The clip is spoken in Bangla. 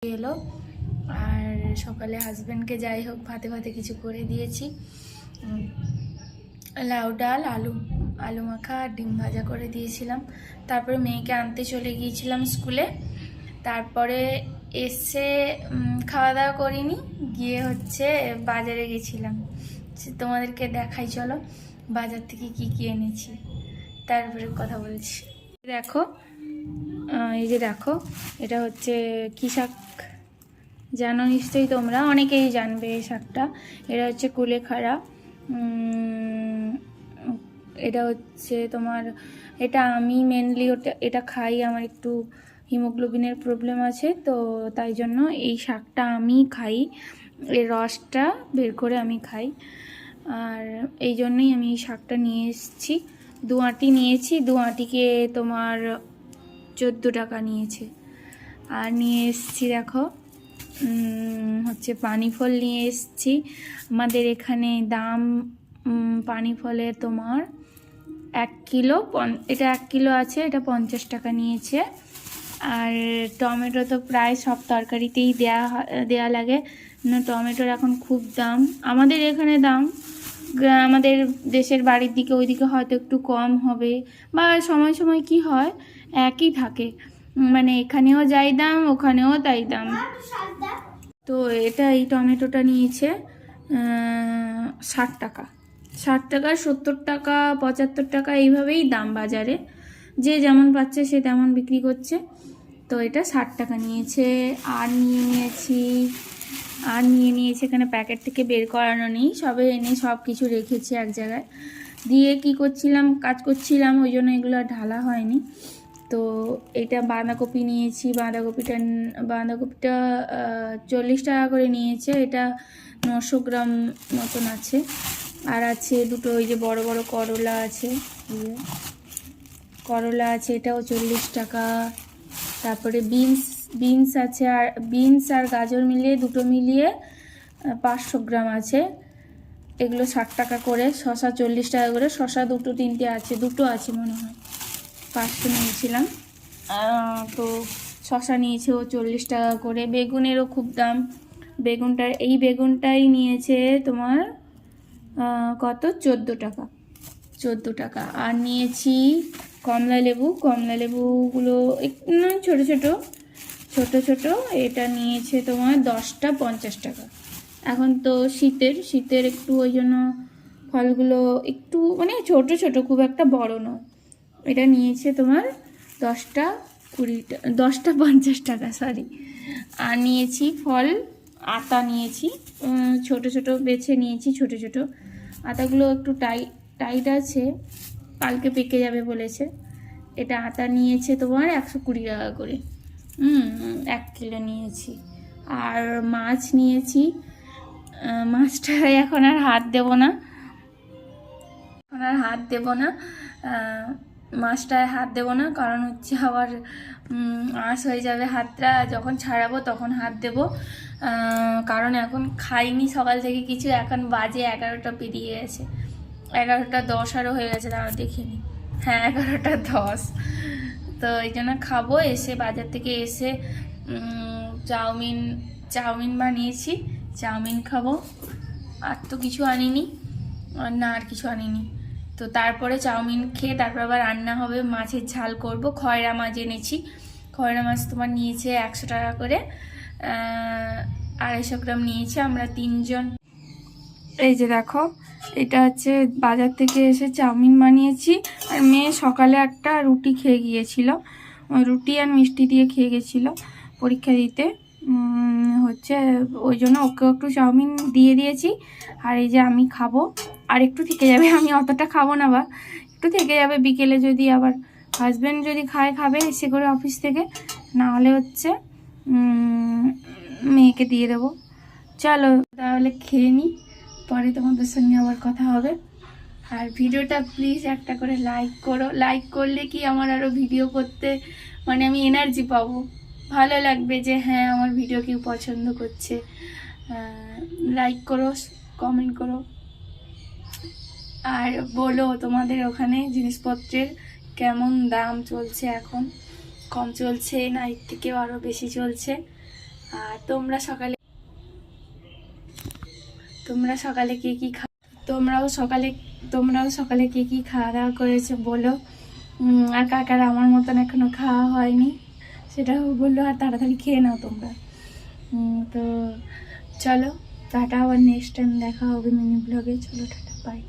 এলো। আর সকালে হাজব্যান্ডকে যাই হোক ভাতে ভাতে কিছু করে দিয়েছি, লাউ ডাল আলু আলু মাখা আর ডিম ভাজা করে দিয়েছিলাম। তারপরে মেয়েকে আনতে চলে গিয়েছিলাম স্কুলে। তারপরে এসে খাওয়া দাওয়া করিনি, গিয়ে বাজারে গেছিলাম। তোমাদেরকে দেখাই, চলো বাজার থেকে কি কি এনেছি তারপরে কথা বলছি। দেখো, এই যে দেখো, এটা হচ্ছে কি শাক জানো নিশ্চয়ই, তোমরা অনেকেই জানবে এই শাকটা। এটা হচ্ছে কুলেখাড়া। এটা হচ্ছে তোমার, এটা আমি মেনলি এটা খাই। আমার একটু হিমোগ্লোবিনের প্রবলেম আছে, তো তাই জন্য এই শাকটা আমি খাই, এর রসটা বের করে আমি খাই। আর এই জন্যই আমি এই শাকটা নিয়ে এসেছি। 2 আঁটি নিয়েছি, 2 আঁটিকে তোমার 14 টাকা নিয়েছে। আর নিয়ে এসেছি দেখো হচ্ছে পানি ফল নিয়ে এসেছি। আমাদের এখানে দাম পানি ফলের তোমার 1 কিলো, এটা 1 কিলো আছে, এটা 50 টাকা নিয়েছে। আর টমেটো তো প্রায় সব তরকারিতেই দেয়া লাগে না, টমেটোর এখন খুব দাম। আমাদের এখানে দাম, আমাদের দেশের বাড়ির দিকে ওইদিকে হয়তো একটু কম হবে, বা সময় সময় কি হয় একই থাকে, মানে এখানেও যাই দাম ওখানেও তাই দাম। তো এই টমেটোটা নিয়েছে 60 টাকা, 60 টাকা, 70 টাকা, 75 টাকা, এইভাবেই দাম বাজারে। যে যেমন পাচ্ছে সে তেমন বিক্রি করছে। তো এটা 60 টাকা নিয়েছে। আর নিয়ে নিয়েছে এখানে প্যাকেট থেকে বের করানো নেই, সবে এনে সব কিছু রেখেছি এক জায়গায়। দিয়ে কি করছিলাম, কাজ করছিলাম, ওই জন্য এগুলো ঢালা হয়নি। তো এটা বাঁধাকপি নিয়েছি, বাঁধাকপিটা 40 টাকা করে নিয়েছে। এটা 900 গ্রাম মতন আছে। আর আছে দুটো ওই যে বড় বড় করলা আছে, করলা আছে, এটাও 40 টাকা। তারপরে বিনস আছে, আর বিনস আর গাজর মিলিয়ে দুটো মিলিয়ে 500 গ্রাম আছে, এগুলো 60 টাকা করে। শসা 40 টাকা করে, শসা দুটো আছে মনে হয়, 500 নিয়েছিলাম। তো শসা নিয়েছে ও 40 টাকা করে। বেগুনেরও খুব দাম, এই বেগুনটাই নিয়েছে তোমার কত, 14 টাকা। আর নিয়েছি কমলা লেবুগুলো ছোট ছোট, এটা নিয়েছে তোমার 10টা 50 টাকা। এখন তো শীতের একটু, ওই জন্য ফলগুলো একটু মানে ছোট ছোট, খুব একটা বড় নয়। এটা নিয়েছে তোমার 10টা 50 টাকা, সরি। আর নিয়েছি ফল, আতা নিয়েছি, ছোট ছোট বেছে নিয়েছি, ছোট ছোট আতাগুলো একটু টাইট আছে, কালকে পেকে যাবে বলেছে। এটা আতা নিয়েছে তোমার 120 টাকা করে, 1 কিলো নিয়েছি। আর মাছ নিয়েছি, মাছটায় এখন আর হাত দেব না, মাছটায় হাত দেবো না, কারণ হচ্ছে আবার আঁশ হয়ে যাবে হাতটা, যখন ছাড়াবো তখন হাত দেবো। কারণ এখন খাইনি সকাল থেকে কিছু, এখন বাজে 11টা পেরিয়ে গেছে, 11টা 10 আরও হয়ে গেছে, তারা দেখিনি, হ্যাঁ 11টা 10। তো এই জন্য খাবো, এসে বাজার থেকে এসে চাউমিন বানিয়েছি, চাউমিন খাবো। আর তো কিছু আনিনি, আর কিছু আনিনি। তো তারপরে চাউমিন খেয়ে তারপর আবার রান্না হবে, মাছের ঝাল করব। খয়রা মাছ এনেছি, খয়রা মাছ তোমার নিয়েছে 100 টাকা করে, 250 গ্রাম নিয়েছে, আমরা 3 জন। এই যে দেখো, এটা হচ্ছে বাজার থেকে এসে চাউমিন বানিয়েছি। আর মেয়ে সকালে একটা রুটি খেয়ে গিয়েছিল, রুটি আর মিষ্টি দিয়ে খেয়ে গেছিলো পরীক্ষা দিতে, ওই জন্য ওকে একটু চাউমিন দিয়ে দিয়েছি। আর এই যে আমি খাবো, আর একটু থেকে যাবে, আমি অতটা খাবো না, বা একটু থেকে যাবে, বিকেলে যদি আবার হাজব্যান্ড যদি খাবে এসে করে অফিস থেকে, না হলে মেয়েকে দিয়ে দেবো। চলো তাহলে খেয়ে নিই, পরে তোমাদের সঙ্গে আবার কথা হবে। আর ভিডিওটা প্লিজ একটা করে লাইক করো, লাইক করলে কি আমার আরও ভিডিও করতে মানে আমি এনার্জি পাবো, ভালো লাগবে যে হ্যাঁ আমার ভিডিও কেউ পছন্দ করছে। লাইক করো, কমেন্ট করো, আর বলো তোমাদের ওখানে জিনিসপত্রের কেমন দাম চলছে, এখন কম চলছে না এর থেকেও আরও বেশি চলছে। আর তোমরা সকালে কে কি তোমরাও সকালে কে কি খাওয়া দাওয়া করেছো বলো। আর কাকার আমার মতন এখনো খাওয়া হয়নি সেটাও বললো, আর তাড়াতাড়ি খেয়ে নাও তোমরা। তো চলো টাটা, আবার নেক্সট টাইম দেখা হবে মিনি ব্লগে। চলো টাটা, বাই।